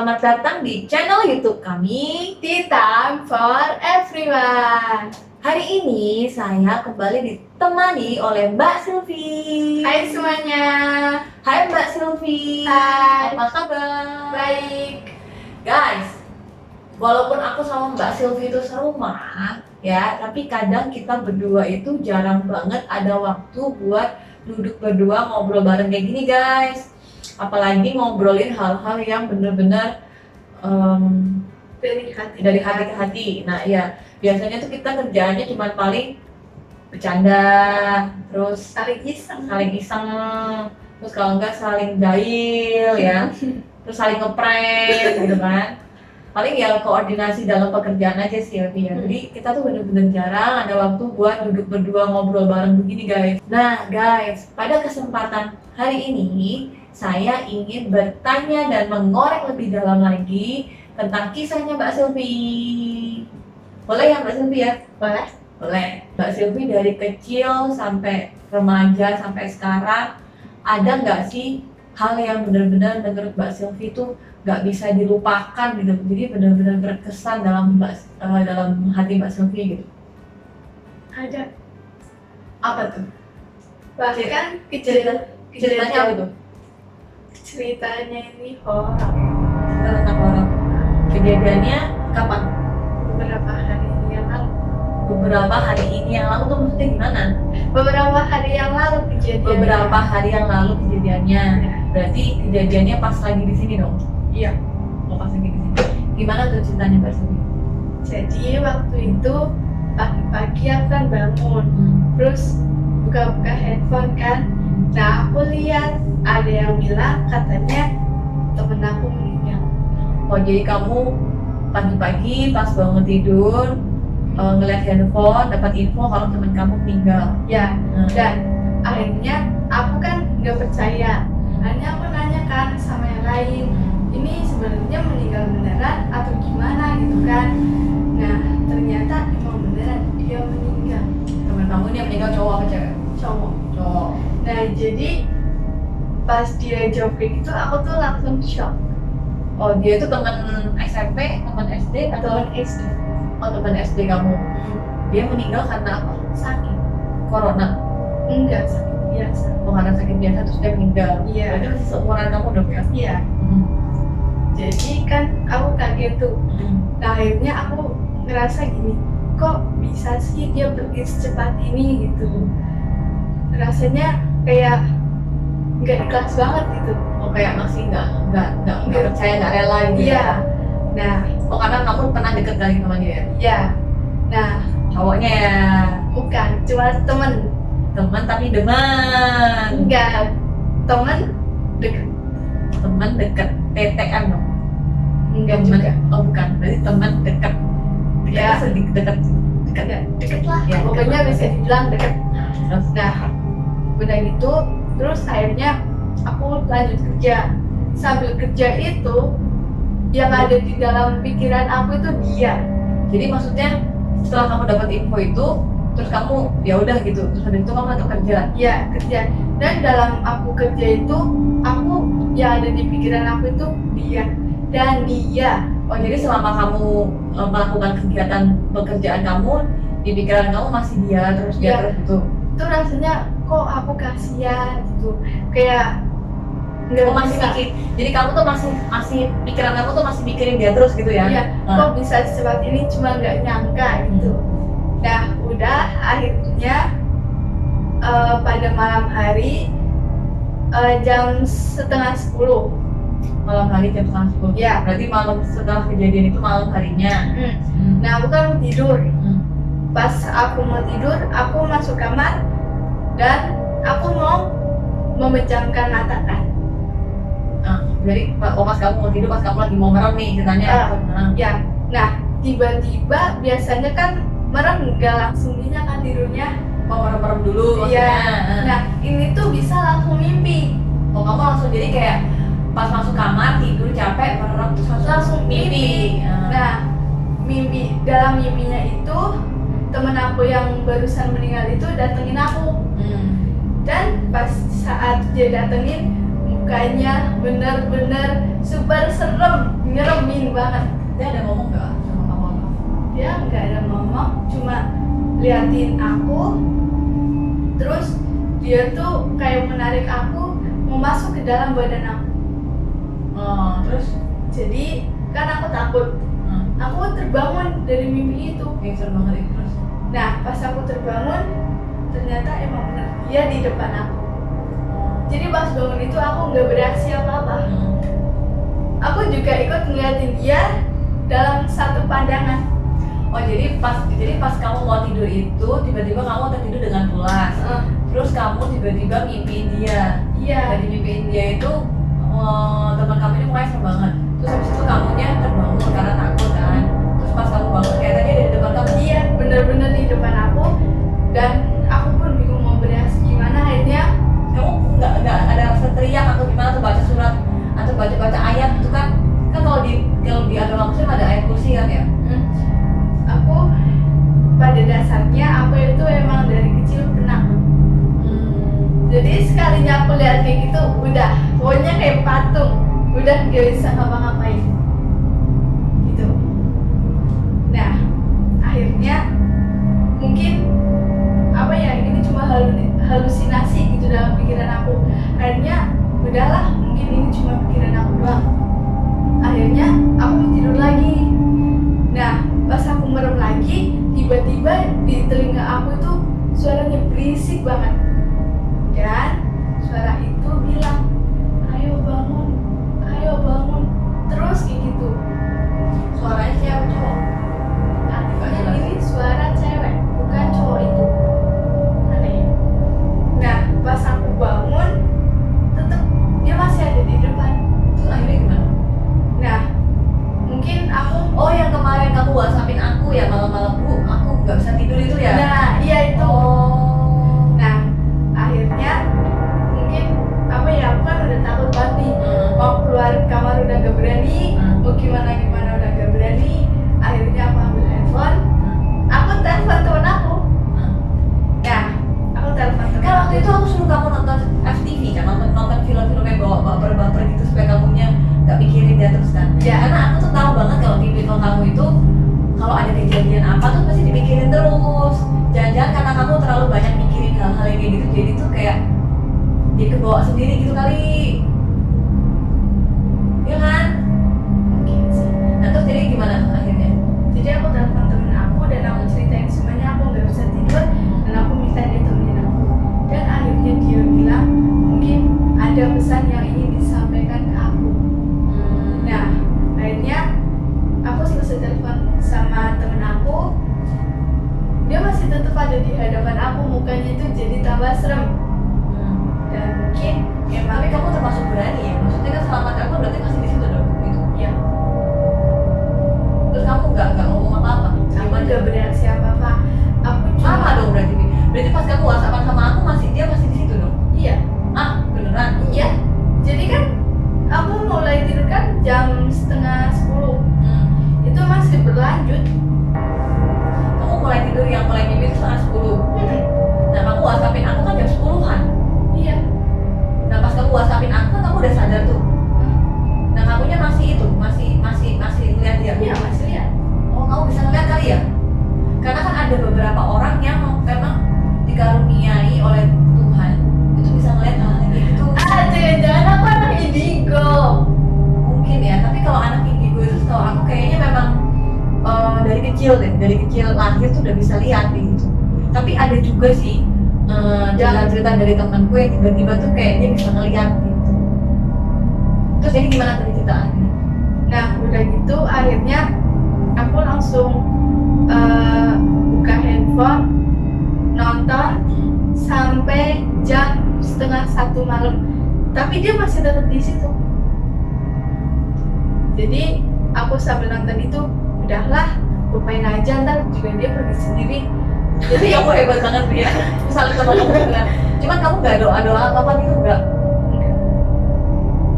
Selamat datang di channel YouTube kami. Tea Time for Everyone. Hari ini saya kembali ditemani oleh Mbak Silvi. Hai semuanya. Hai Mbak Silvi. Hai. Apa kabar? Baik. Guys, walaupun aku sama Mbak Silvi itu serumah, ya, tapi kadang kita berdua itu jarang banget ada waktu buat duduk berdua ngobrol bareng kayak gini, guys. Apalagi ngobrolin hal-hal yang bener-bener dari hati ke hati. Nah ya, biasanya tuh kita kerjaannya cuma paling bercanda, terus Saling iseng. terus kalau enggak saling jahil ya, terus saling ngeprank gitu kan. Paling ya koordinasi dalam pekerjaan aja sih ya. Jadi kita tuh bener-bener jarang ada waktu buat duduk berdua ngobrol bareng begini, guys. Nah guys, pada kesempatan hari ini saya ingin bertanya dan mengorek lebih dalam lagi tentang kisahnya Mbak Silvi. Boleh ya Mbak Silvi ya? Boleh. Boleh. Mbak Silvi dari kecil sampai remaja sampai sekarang, ada nggak sih hal yang benar-benar menurut Mbak Silvi itu nggak bisa dilupakan gitu? Jadi benar-benar berkesan dalam dalam hati Mbak Silvi gitu. Ada. Apa tuh? Bahkan Ceritanya apa tuh? ceritanya ini horor. Cerita tentang orang. Kejadiannya kapan? Beberapa hari yang lalu. Beberapa hari ini yang lalu tuh maksudnya gimana? Beberapa hari yang lalu kejadiannya. Beberapa hari yang lalu kejadiannya. Ya. Berarti kejadiannya pas lagi di sini dong? Iya. Oh, pas lagi di sini. Gimana tuh ceritanya Mbak Silvi? Jadi waktu itu pagi-pagi aku kan bangun, terus buka-buka handphone kan. Nah aku lihat ada yang bilang katanya temen aku meninggal. Oh, jadi kamu pagi-pagi pas bangun tidur ngeliat handphone, dapat info kalau teman kamu meninggal. Ya, dan akhirnya aku kan nggak percaya. Akhirnya aku nanya kan sama yang lain, ini sebenarnya meninggal beneran atau gimana gitu kan. Nah ternyata emang beneran dia meninggal. Teman kamu ini yang meninggal cowok apa cewek? Cowok. Cowok. Nah jadi pas dia jawab kayak gitu aku tuh langsung shock. Oh, dia itu teman SMP, teman SD atau? Teman SD. Oh, teman SD kamu. Dia meninggal karena apa? Sakit. Corona. Enggak, sakit biasa. Oh, karena sakit biasa terus dia meninggal. Iya. Berarti masih seumuran kamu dong ya? Iya. Jadi kan aku kaget tuh. Nah akhirnya aku ngerasa gini, kok bisa sih dia pergi secepat ini gitu. Rasanya kayak nggak ikhlas banget gitu. Oh, kayak masih nggak percaya, nggak rela gitu. Iya. Nah, Oh, karena kamu pernah deket kali sama dia? ya. Nah, Cowoknya ya? bukan, cuma temen. Teman tapi deman. Enggak, temen deket. Teman deket, TTM dong? Enggak Temen- juga. Oh bukan, berarti teman dekat. Ya. Sedikit dekat. Enggak, deket lah. Ya, Pokoknya deket. bisa dibilang deket. Terus Nah, udah gitu, terus akhirnya aku lanjut kerja. Sambil kerja itu, yang ada di dalam pikiran aku itu dia. jadi maksudnya setelah kamu dapat info itu, terus kamu ya udah gitu, terus habis itu kamu lanjut kerja. Ya, kerja. Dan dalam aku kerja itu, aku yang ada di pikiran aku itu dia dan dia. Oh, jadi selama kamu melakukan kegiatan pekerjaan kamu, di pikiran kamu masih dia terus dia Iya. terus gitu. Itu rasanya kok aku kasihan gitu. Kayak nggak Kamu masih bisa. mikir, jadi kamu tuh masih pikiran kamu tuh masih mikirin dia terus gitu ya? Iya, kok bisa secepat ini, cuma nggak nyangka gitu. Nah, udah akhirnya pada malam hari jam 9:30. Malam hari jam 9:30. Ya. Berarti malam setelah kejadian itu malam harinya. Nah, aku kan mau tidur. Hmm. Pas aku mau tidur, aku masuk kamar dan aku mau memejamkan mata kan. Jadi pas kamu mau tidur, pas kamu lagi mau merem nih ceritanya. Ya, nah tiba-tiba biasanya kan merem nggak langsung kan tidurnya. Mau merem dulu Iya. maksudnya. Nah ini tuh bisa langsung mimpi. Oh, kamu langsung jadi kayak pas masuk kamar tidur capek merem terus Langsung mimpi. Nah mimpi, dalam mimpinya itu temen aku yang barusan meninggal itu datengin aku. Dan pas saat dia datengin, mukanya bener-bener super serem, nyeremin banget. Dia ada ngomong nggak sama kamu apa? Dia nggak ada ngomong, cuma liatin aku, terus dia tuh kayak menarik aku mau masuk ke dalam badan aku. Terus? Jadi kan aku takut, aku terbangun dari mimpi itu. Serem banget ya. Terus? Nah pas aku terbangun, ternyata emang bener dia di depan aku. Jadi pas bangun itu aku nggak bereaksi apa-apa. Aku juga ikut ngeliatin dia dalam satu pandangan. Oh jadi pas kamu mau tidur itu tiba-tiba kamu tertidur dengan pulas. Terus kamu tiba-tiba mimpiin dia. Iya. Dari mimpiin dia itu teman kamu ini mukanya serem banget. Terus habis itu kamunya terbangun karena takut kan. Terus pas kamu bangun kayak tadi ada di depan kamu. Iya, bener-bener di depan aku. Dan aku pun bingung mau bereaksi gimana. Akhirnya Kamu nggak ada rasa teriak atau gimana atau baca surat atau baca ayat itu kan kalau di agama Muslim ada ayat kursi kan ya. aku pada dasarnya aku itu emang dari kecil penakut. Jadi sekalinya aku lihat kayak gitu udah pokoknya kayak patung, udah gak bisa ngapa-ngapain gitu. Nah akhirnya mungkin apa ya, ini cuma halusinasi gitu dalam pikiran aku. Akhirnya udahlah, mungkin ini cuma pikiran aku doang. Akhirnya aku tidur lagi. Nah pas aku merem lagi, tiba-tiba di telinga aku itu suaranya berisik banget. Dan suara itu bilang, ayo bangun, terus kayak gitu. Suaranya cewek cowok. Artinya ini suara cewek, bukan cowok itu. Aneh. Nah pas aku bangun, tetep dia masih ada di depan. Terus akhirnya gimana? Nah mungkin aku, Oh yang kemarin kamu whatsappin aku ya malam-malam Bu, aku nggak bisa tidur itu ya? nah iya itu. Oh. Nah akhirnya mungkin apa ya, aku kan udah takut banget nih. Mau keluar kamar udah gak berani, mau gimana udah gak berani. Akhirnya aku ambil handphone, aku telepon temen aku. Nah aku telepon temen Kan waktu itu aku suruh kamu nonton FTV kan, nonton film-film yang bawa baper-baper gitu supaya kamunya nggak mikirin dia terus kan. Ya. Karena aku tuh tahu banget kalau tipikal kamu itu kalau ada kejadian apa tuh pasti dipikirin terus. Jangan-jangan karena kamu terlalu banyak mikirin hal-hal yang kayak gitu, jadi tuh kayak jadi kebawa sendiri gitu kali. Iya kan? mungkin sih. Nah terus jadi gimana akhirnya? Jadi aku telepon temen aku dan aku ceritain semuanya, aku nggak bisa tidur dan aku minta dia temenin aku. Dan akhirnya dia bilang mungkin ada pesan yang ingin disampaikan ke aku. Nah akhirnya aku selesai telepon sama temen aku, dia masih tetap ada di hadapan aku, mukanya itu jadi tambah serem. Dan mungkin Tapi kamu termasuk berani ya? Maksudnya kan selama telepon berarti masih di situ dong gitu. ya Terus kamu nggak ngomong apa-apa? aku nggak bereaksi apa-apa. Aku cuma Sama dong berarti nih. Berarti pas kamu whatsappan sama aku dia masih di situ dong? iya. Beneran? Iya, jadi kan aku mulai tidur kan jam 9:30. Itu masih berlanjut. Kamu mulai tidur yang mulai mimpi itu 9:30. Nah kamu whatsappin aku kan jam 10-an. Iya. Nah pas kamu whatsappin aku kan kamu udah sadar tuh. Nah kamunya masih ngeliat dia? Iya masih lihat. Oh kamu bisa ngeliat kali ya? Karena kan ada beberapa orang yang memang dikaruniai oleh Tuhan itu bisa ngeliat hal kayak gitu. Jangan aku anak indigo. Mungkin ya, tapi kalau anak indigo itu setahu aku kayaknya memang dari kecil lahir tuh udah bisa lihat gitu. Tapi ada juga sih cerita dari temanku yang tiba-tiba tuh kayak dia bisa ngeliat gitu. Terus jadi gimana tadi ceritaannya? Nah udah gitu akhirnya aku langsung buka handphone, nonton sampai jam 12:30 malam. Tapi dia masih tetap di situ. Jadi aku sambil nonton itu, udahlah, lupain aja, ntar juga dia pergi sendiri. Jadi kamu hebat banget ya, saling sama kamu bilang. Cuman kamu nggak doa apa gitu nggak?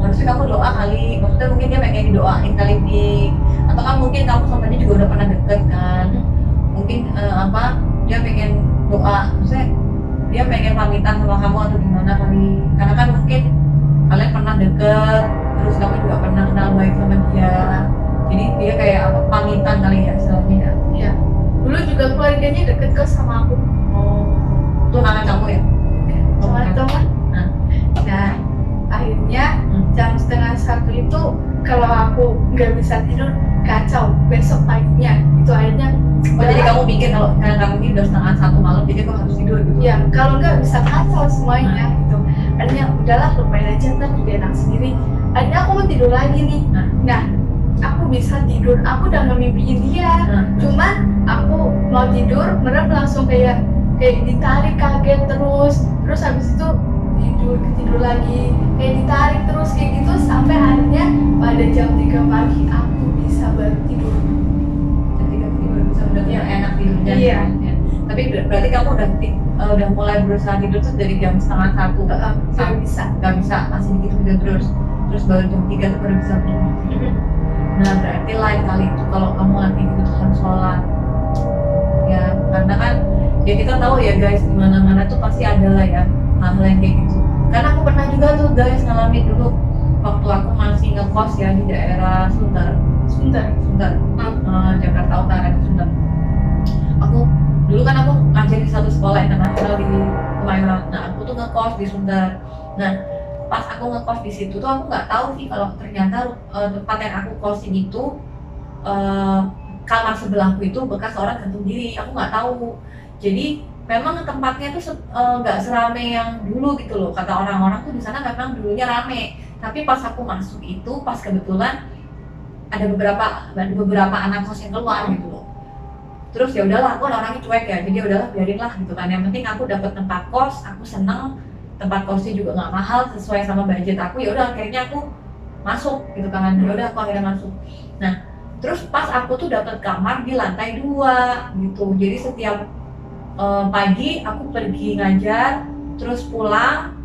Harusnya kamu doa kali, maksudnya mungkin dia pengen didoain kali nih, atau kan mungkin kamu sama dia juga udah pernah deket kan? Mungkin dia pengen doa, maksudnya dia pengen pamitan sama kamu atau gimana kali? Karena kan mungkin kalian pernah deket, terus kamu juga pernah kenal baik sama dia, jadi dia kayak apa, pamitan kali ya istilahnya ya. Iya. Dulu juga keluarganya deket kok sama aku. Oh, tunangan kamu ya? Sama Oke. teman. Nah. Nah, akhirnya jam 12:30 itu kalau aku nggak bisa tidur kacau besok paginya itu akhirnya Oh, jadi kamu pikir kalau karena kamu ini udah 12:30 malam, jadi kamu harus tidur gitu? ya kalau nggak bisa kacau semuanya gitu. Akhirnya udahlah lupain aja, ntar juga enak sendiri. Akhirnya aku mau tidur lagi nih. Nah, aku bisa tidur, aku udah ngemimpiin dia. Cuman aku mau tidur, merem langsung kayak ditarik kaget terus habis itu tidur lagi, kayak ditarik terus kayak gitu sampai akhirnya pada jam 3 pagi aku bisa baru tidur. Ketika tidur bisa udah enak tidurnya. Iya. Ya. Tapi berarti kamu udah mulai berusaha tidur tuh dari jam 12:30 Nggak bisa. nggak bisa, masih gitu terus baru jam 3 tuh baru bisa tidur. Nah berarti lain kali itu kalau kamu lagi tidur tuh harus sholat ya, karena kan ya kita tahu ya guys, di mana-mana tuh pasti ada lah ya hal-hal yang kayak gitu. Karena aku pernah juga tuh guys ngalamin dulu waktu aku masih ngekos ya di daerah Sunter, Jakarta Utara di Sunter. Aku dulu kan aku ngajar di satu sekolah internasional di Kemayoran. Nah aku tuh ngekos di Sunter. Nah pas aku ngekos di situ tuh aku nggak tahu sih kalau ternyata tempat yang aku kosin itu kamar sebelahku itu bekas orang gantung diri. Aku nggak tahu. Jadi memang tempatnya tuh nggak serame yang dulu gitu loh. Kata orang-orang tuh di sana memang dulunya rame. Tapi pas aku masuk itu, pas kebetulan ada beberapa anak kos yang keluar gitu loh. Terus ya udahlah, aku orangnya cuek ya. Jadi udahlah biarin lah gitu kan. Yang penting aku dapat tempat kos, aku seneng. Tempat kosnya juga nggak mahal, sesuai sama budget aku. Ya udah akhirnya aku masuk gitu kan. Ya udah aku akhirnya masuk. Nah terus pas aku tuh dapat kamar di lantai 2 gitu. Jadi setiap pagi aku pergi ngajar, terus pulang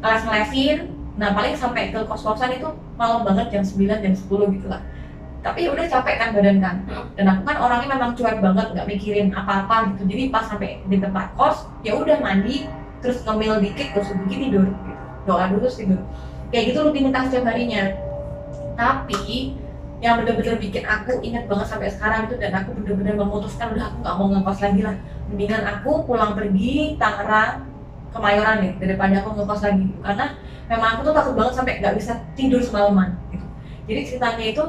les-lesin. Nah paling sampai ke kos-kosan itu malam banget, jam 9, jam 10 gitu lah. Tapi udah capek kan badan kan. Dan aku kan orangnya memang cuek banget, nggak mikirin apa-apa gitu. Jadi pas sampai di tempat kos, ya udah mandi, terus ngemil dikit, terus sedikit tidur gitu. Doa dulu terus tidur. Kayak gitu rutinitas setiap harinya. Tapi yang bener-bener bikin aku ingat banget sampai sekarang itu, dan aku bener-bener memutuskan udah aku nggak mau ngekos lagi lah, mendingan aku pulang pergi Tangerang, Kemayoran deh daripada aku ngekos lagi gitu. Karena memang aku tuh takut banget sampai nggak bisa tidur semalaman gitu. Jadi ceritanya itu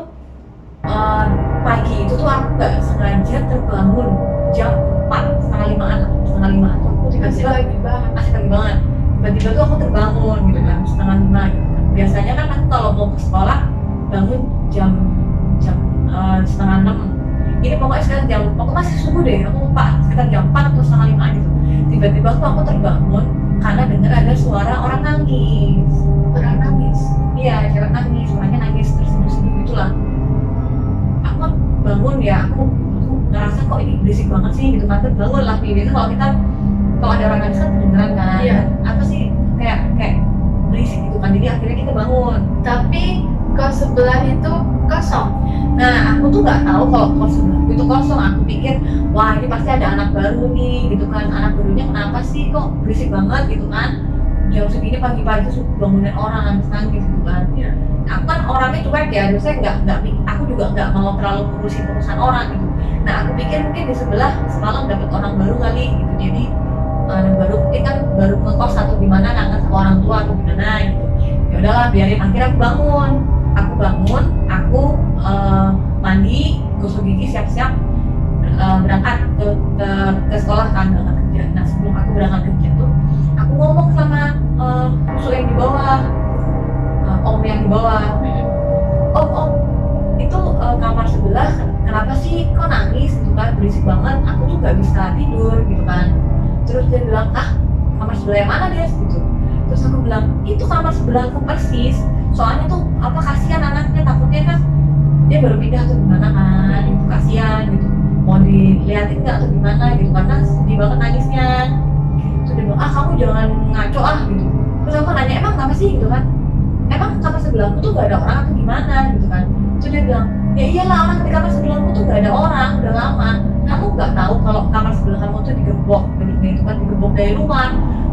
pagi itu tuh aku nggak sengaja terbangun jam 4, setengah 5-an tuh aku Masih pagi banget. masih pagi banget. Tiba-tiba tuh aku terbangun gitu kan, setengah 5 gitu kan. Biasanya kan aku kalau mau ke sekolah bangun jam setengah 6. Ini pokoknya sekitar pokoknya masih subuh deh, aku lupa, sekitar jam 4 atau setengah 5 gitu. Tiba-tiba tuh aku terbangun karena dengar ada suara orang nangis. Orang nangis. Iya, cewek nangis, suaranya nangis terseduh-seduh gitulah. Aku kan bangun ya, aku ngerasa kok ini berisik banget sih gitu kan. Bangun lah, itu kalau ada orang nangis kan kedengeran kan. Iya. Apa sih kayak berisik gitu kan. Jadi akhirnya kita bangun. Tapi kos sebelah itu kosong. Nah, aku tuh nggak tahu kalau kos sebelah itu kosong. Aku pikir, wah ini pasti ada anak baru nih, gitu kan. Anak barunya kenapa sih kok berisik banget gitu kan? Jam segini pagi-pagi tuh bangunin orang nangis gitu kan. Ya. Aku kan orangnya cuek ya, saya aku juga nggak mau terlalu ngurusin urusan orang gitu. Nah, aku pikir mungkin di sebelah semalam dapat orang baru kali gitu. Jadi anak baru mungkin kan baru ngekos atau gimana, nggak ngerti sama orang tua atau gimana gitu. Ya udahlah, biarin. Akhirnya aku bangun, aku mandi, gosok gigi, siap-siap berangkat ke sekolah kan, berangkat kerja. Nah sebelum aku berangkat kerja tuh aku ngomong sama musuh yang di bawah, om yang di bawah, om itu kamar sebelah kenapa sih kok nangis gitu kan, berisik banget, aku tuh nggak bisa tidur gitu kan. Terus dia bilang, kamar sebelah yang mana dia gitu. Terus aku bilang, itu kamar sebelahku persis, soalnya tuh kasihan anaknya, takutnya kan dia baru pindah tuh gimana kan, itu kasihan gitu, mau diliatin nggak atau gimana gitu, karena sedih banget nangisnya. Terus dia bilang, kamu jangan ngaco gitu. Terus aku nanya, emang kenapa sih gitu kan, emang kamar sebelahku tuh gak ada orang atau gimana gitu kan. Terus dia bilang, ya iyalah, orang di kamar sebelahku tuh gak ada orang, udah lama. Kamu nggak tahu kalau kamar sebelah kamu tuh digebok, gedungnya itu kan digebok dari luar.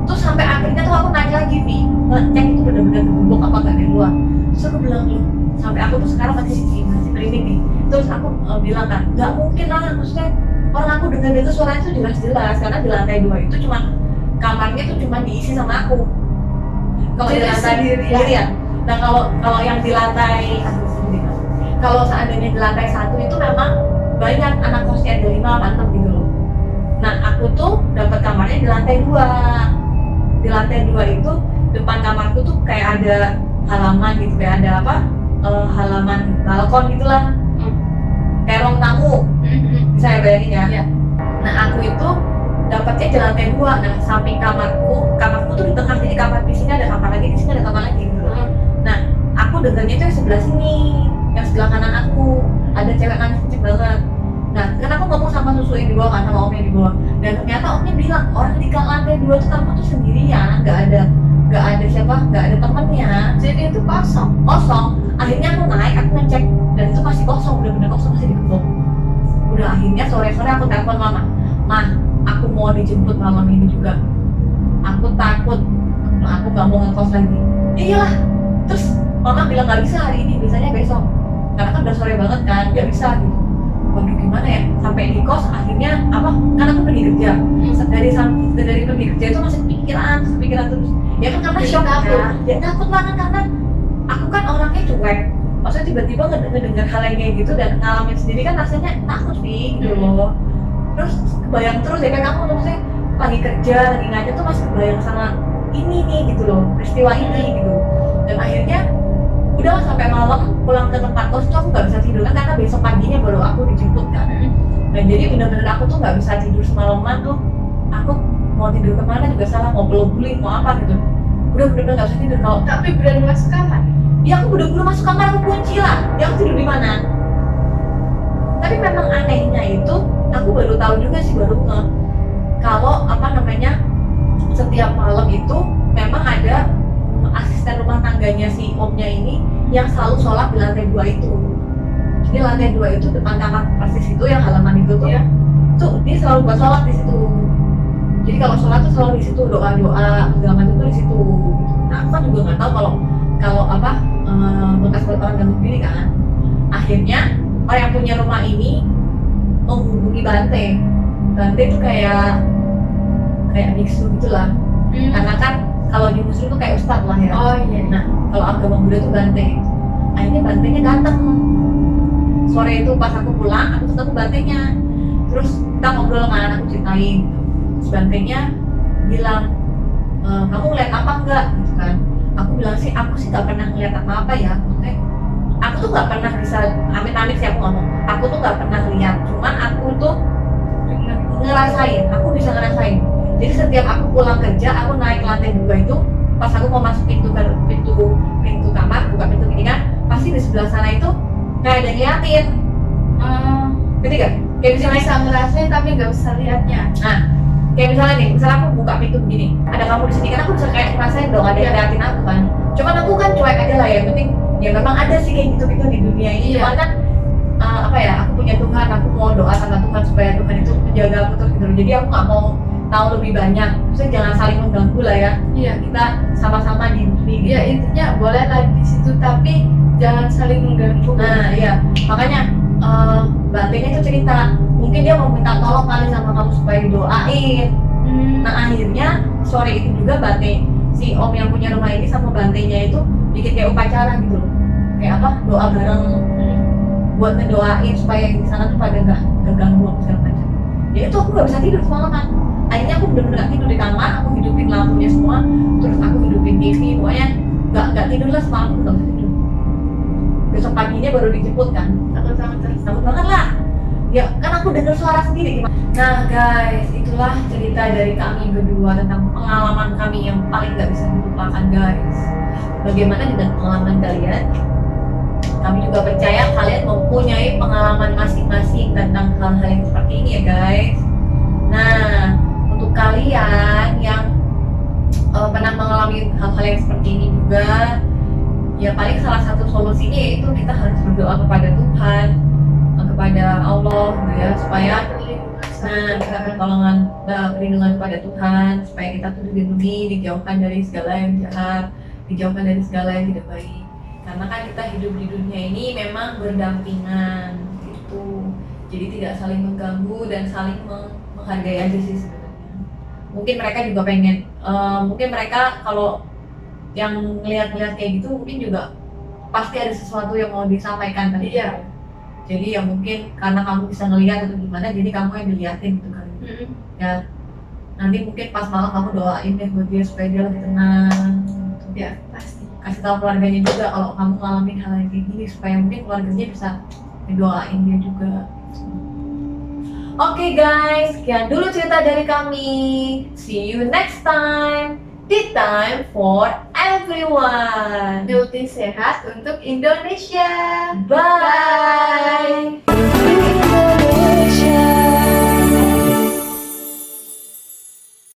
Terus sampai akhirnya tuh aku naik lagi Vi, ngecek itu benar-benar kegembok apa nggak dari luar. Terus aku bilang loh, sampai aku tuh sekarang masih merinding nih. Terus aku bilang kan, nggak mungkin lah, maksudnya orang aku dengar suaranya tuh jelas-jelas karena di lantai 2 itu cuma kamarnya tuh cuma diisi sama aku. Kalau di Jadi lantai sendirian. sendirian. Nah kalau yang di lantai, kalau seandainya di lantai 1 itu memang banyak anak kosnya, ada 5 apa 6 gitu loh. Nah aku tuh dapat kamarnya di lantai 2. Di lantai 2 itu depan kamarku tuh kayak ada halaman gitu, kayak ada apa, halaman balkon gitulah, kayak ruang tamu, bisa ya bayangin ya. Iya. Nah aku itu dapatnya di lantai 2. Nah samping kamarku tuh di tengah, jadi kamar di sini ada kamar lagi, di sini ada kamar lagi gitu loh. Nah aku dengarnya itu yang sebelah sini, yang sebelah kanan aku ada cewek nangis kenceng banget. Nah kan aku ngomong sama susu yang di bawah kan, sama om yang di bawah, dan ternyata omnya bilang orang di lantai 2 tuh kamu tuh sendirian, nggak ada siapa, nggak ada temennya, Jadi itu kosong. Akhirnya aku naik, aku ngecek dan itu masih kosong, bener-bener kosong, masih digembok. Udah akhirnya sore-sore aku telepon mama, "Mah, aku mau dijemput malam ini juga, aku takut, aku nggak mau ngekos lagi." Iyalah. Terus mama bilang nggak bisa hari ini, biasanya besok, karena kan udah sore banget kan, nggak bisa gitu. Waduh gimana ya, sampai di kos akhirnya apa, kan aku pergi kerja, dari pergi kerja itu masih kepikiran terus ya kan, karena Jadi shock takut. ya takut banget karena aku kan orangnya cuek, maksudnya tiba-tiba ngedengar hal yang kayak gitu dan ngalamin sendiri kan rasanya takut sih gitu loh. Terus kebayang terus ya, kayak kamu tuh maksudnya lagi kerja, lagi ngajar tuh masih kebayang sama ini nih gitu loh, peristiwa ini gitu. Dan akhirnya udah sampai malam pulang ke tempat kos tuh aku nggak bisa tidur kan, karena besok paginya baru aku dijemput kan. Dan jadi bener-bener aku tuh nggak bisa tidur semalaman tuh, aku mau tidur kemana juga salah, mau peluk guling mau apa gitu, udah bener-bener nggak bisa tidur. Kalau Tapi berani masuk kamar. ya aku bener-bener masuk kamar, aku kunci lah, ya aku tidur di mana. Tapi memang anehnya itu aku baru tahu juga sih, baru nge kalau apa namanya, setiap malam itu memang ada asisten rumah tangganya si omnya ini yang selalu sholat di lantai 2 itu. Jadi lantai 2 itu depan kamar persis itu, yang halaman itu tuh, Iya. tuh dia selalu buat sholat di situ. Jadi kalau sholat tuh selalu di situ, doa segala macam tuh di situ. Nah aku kan juga nggak tahu kalau apa, bekas buat orang ganggu diri kan. Akhirnya orang yang punya rumah ini menghubungi Bante. Bante itu kayak biksu gitulah. Karena kan kalau di muslim tuh kayak ustadz lah ya. Oh iya. Nah kalau agama Buddha tuh Bante. Akhirnya Bantenya datang sore itu pas aku pulang, aku ketemu Bantenya. Terus kita ngobrol kan, aku ceritain gitu. Terus Bantenya bilang, "Kamu ngeliat apa enggak?" gitu kan. Aku bilang sih, aku sih nggak pernah ngeliat apa-apa ya. Maksudnya aku tuh nggak pernah bisa, amit-amit sih aku ngomong, aku tuh nggak pernah lihat, cuman aku tuh ngerasain, aku bisa ngerasain. Jadi setiap aku pulang kerja, aku naik lantai 2 itu, pas aku mau masuk pintu kamar, buka pintu gini kan, pasti di sebelah sana itu kayak ada yang ngeliatin. Ngerti gak? Kayak misalnya, Bisa ngerasain tapi nggak bisa lihatnya. nah kayak misalnya nih, misalnya aku buka pintu begini, ada kamu di sini kan, aku bisa kayak ngerasain dong ada yang ngeliatin aku kan. Cuman aku kan cuek aja lah, ya penting ya memang ada sih kayak gitu-gitu di dunia ini. Iya. Cuman kan apa ya, aku punya Tuhan, aku mau doa sama Tuhan supaya Tuhan itu menjaga aku terus gitu. Jadi aku nggak mau tahu lebih banyak, maksudnya jangan saling mengganggu lah ya, Iya. kita sama-sama di gitu. Ya intinya boleh lah di situ tapi jangan saling mengganggu. Nah iya, makanya Bantenya itu cerita, mungkin dia mau minta tolong kali sama kamu supaya didoain. Nah akhirnya sore itu juga Bante, si om yang punya rumah ini sama Bantenya itu bikin kayak upacara gitu loh, kayak apa, doa bareng buat ngedoain supaya yang di sana tuh pada nggak keganggu apa segala macam. Ya itu aku nggak bisa tidur semalaman. Akhirnya aku bener-bener nggak tidur di kamar, aku hidupin lampunya semua, terus aku hidupin TV, pokoknya nggak tidur lah semalam, nggak bisa tidur. Besok paginya baru dijemput kan, takut banget lah. Ya kan aku dengar suara sendiri gimana. Nah guys, itulah cerita dari kami berdua tentang pengalaman kami yang paling nggak bisa dilupakan guys. Bagaimana dengan pengalaman kalian? Kami juga percaya kalian mempunyai pengalaman masing-masing tentang hal-hal yang seperti ini ya guys. Nah, untuk kalian yang pernah mengalami hal-hal yang seperti ini juga, ya paling salah satu solusinya yaitu kita harus berdoa kepada Tuhan, kepada Allah gitu ya, supaya Nah, kita perlindungan kepada Tuhan supaya kita tuh dilindungi, dijauhkan dari segala yang jahat, dijauhkan dari segala yang tidak baik. Karena kan kita hidup di dunia ini memang berdampingan gitu. Jadi tidak saling mengganggu dan saling menghargai aja sih sebenarnya. Mungkin mereka juga pengen, mungkin mereka kalau yang ngeliat-ngeliat kayak gitu mungkin juga pasti ada sesuatu yang mau disampaikan tadi. Iya. Jadi ya mungkin karena kamu bisa ngeliat atau gimana, jadi kamu yang diliatin gitu kan. Ya nanti mungkin pas malam kamu doain deh buat dia supaya dia lebih tenang gitu. Ya pasti. Kasih tahu keluarganya juga kalau kamu ngalamin hal yang kayak gini supaya mungkin keluarganya bisa ngedoain dia juga. Oke guys, sekian dulu cerita dari kami. See you next time. Tea time for everyone. Healthy sehat untuk Indonesia. Bye.